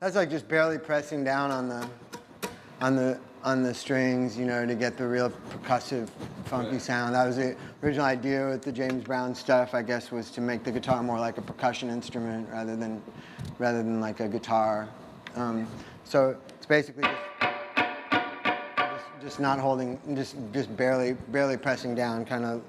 That's like just barely pressing down on the strings, you know, to get the real percussive, funky sound. That was the original idea with the James Brown stuff, I guess, was to make the guitar more like a percussion instrument rather than like a guitar. So it's basically just not holding, just barely pressing down, kind of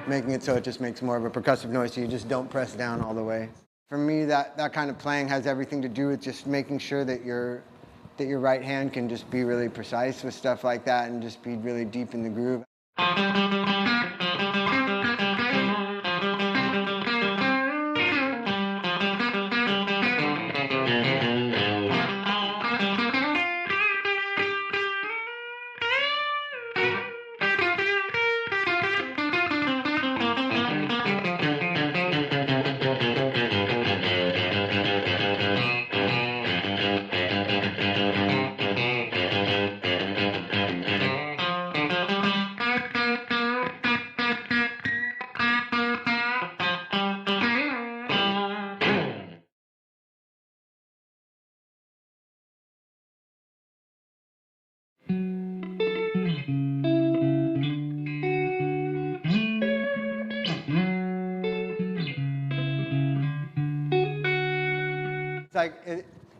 making it so it just makes more of a percussive noise, so you just don't press down all the way. For me, that kind of playing has everything to do with just making sure that your right hand can just be really precise with stuff like that and just be really deep in the groove.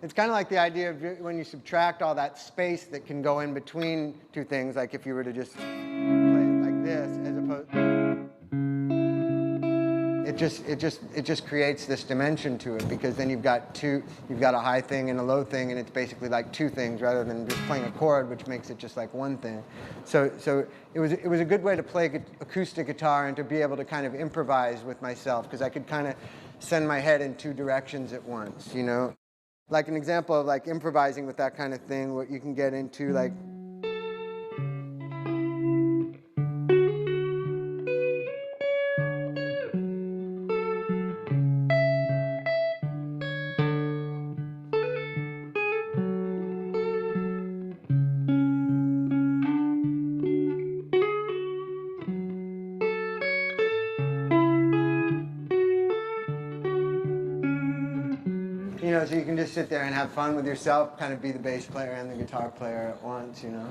It's kind of like the idea of when you subtract all that space that can go in between two things, like if you were to just play it like this, as opposed, it just creates this dimension to it, because then you've got a high thing and a low thing, and it's basically like two things rather than just playing a chord, which makes it just like one thing. So it was a good way to play acoustic guitar and to be able to kind of improvise with myself, because I could kind of send my head in two directions at once, you know. Like an example of like improvising with that kind of thing, what you can get into, like, you know, so you can just sit there and have fun with yourself, kind of be the bass player and the guitar player at once, you know.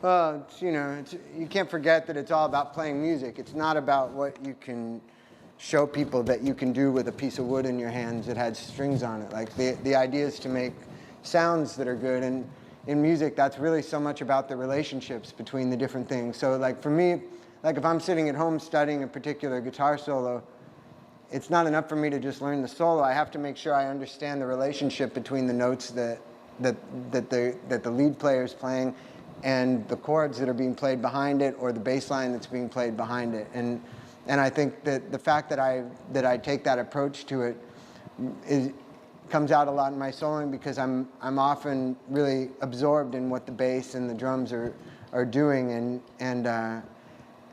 Well, you can't forget that it's all about playing music. It's not about what you can show people that you can do with a piece of wood in your hands that had strings on it. Like the idea is to make sounds that are good, and in music, that's really so much about the relationships between the different things. So like for me, like if I'm sitting at home studying a particular guitar solo, it's not enough for me to just learn the solo. I have to make sure I understand the relationship between the notes that the lead player is playing and the chords that are being played behind it, or the bass line that's being played behind it. And I think that the fact that I take that approach to it comes out a lot in my soloing, because I'm often really absorbed in what the bass and the drums are doing,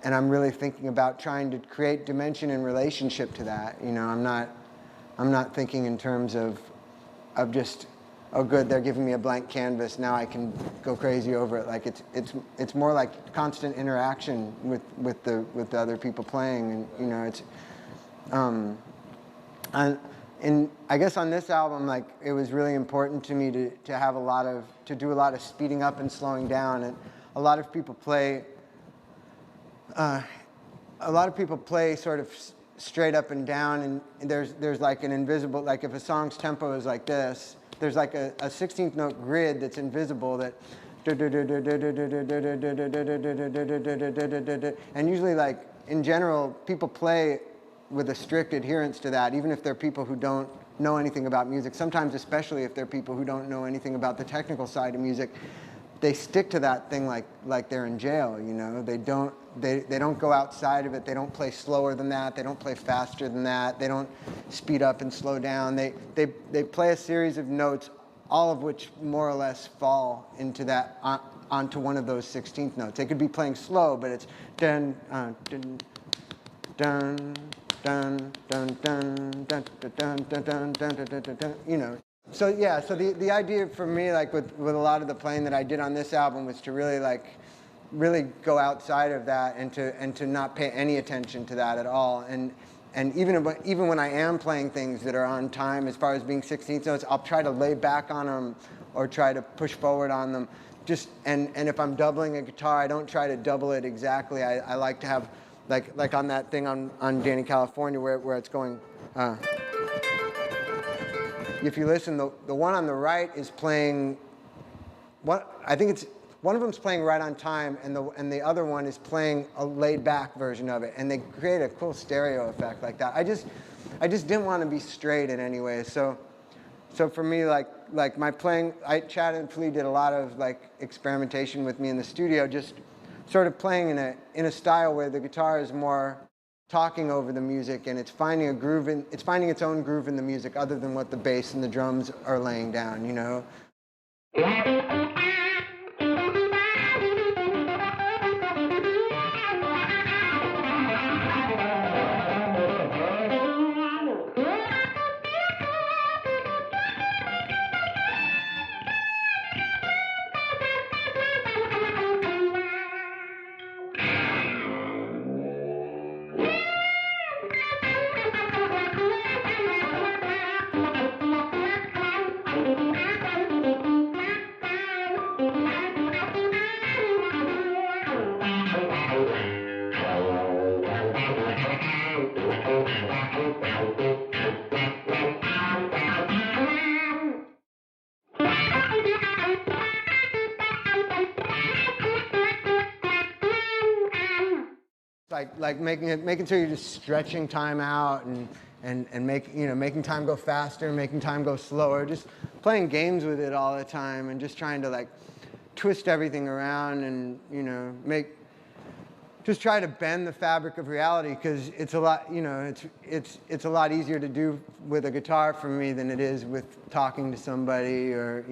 and I'm really thinking about trying to create dimension and relationship to that. You know, I'm not thinking in terms of just, oh good, they're giving me a blank canvas, now I can go crazy over it. Like it's more like constant interaction with the other people playing, and you know, it's and I guess on this album, like, it was really important to me to do a lot of speeding up and slowing down, and a lot of people play sort of straight up and down, and there's like an invisible, like if a song's tempo is like this, there's like a 16th note grid that's invisible that, and usually, like, in general, people play with a strict adherence to that, even if they're people who don't know anything about music. Sometimes, especially if they're people who don't know anything about the technical side of music, they stick to that thing like they're in jail, you know. They don't go outside of it. They don't play slower than that. They don't play faster than that. They don't speed up and slow down. They play a series of notes all of which more or less fall into that, onto one of those 16th notes. They could be playing slow, but it's dun, dun, dun, dun, dun, dun, dun, dun, dun, dun, dun, dun, dun, dun, you know. So yeah, so the idea for me, like with a lot of the playing that I did on this album, was to really go outside of that and to not pay any attention to that at all. And even when I am playing things that are on time, as far as being 16th notes, I'll try to lay back on them or try to push forward on them. And if I'm doubling a guitar, I don't try to double it exactly. I like to have, like on that thing on Danny California where it's going. If you listen, the one on the right is playing. I think it's one of them's playing right on time, and the other one is playing a laid back version of it, and they create a cool stereo effect like that. I just didn't want to be straight in any way. So for me, like my playing, Chad and Flea did a lot of like experimentation with me in the studio, just sort of playing in a style where the guitar is more talking over the music, and it's finding a groove it's finding its own groove in the music other than what the bass and the drums are laying down, you know. Like making sure you're just stretching time out and making time go faster, making time go slower, just playing games with it all the time and just trying to like twist everything around and just try to bend the fabric of reality, because it's a lot, it's a lot easier to do with a guitar for me than it is with talking to somebody or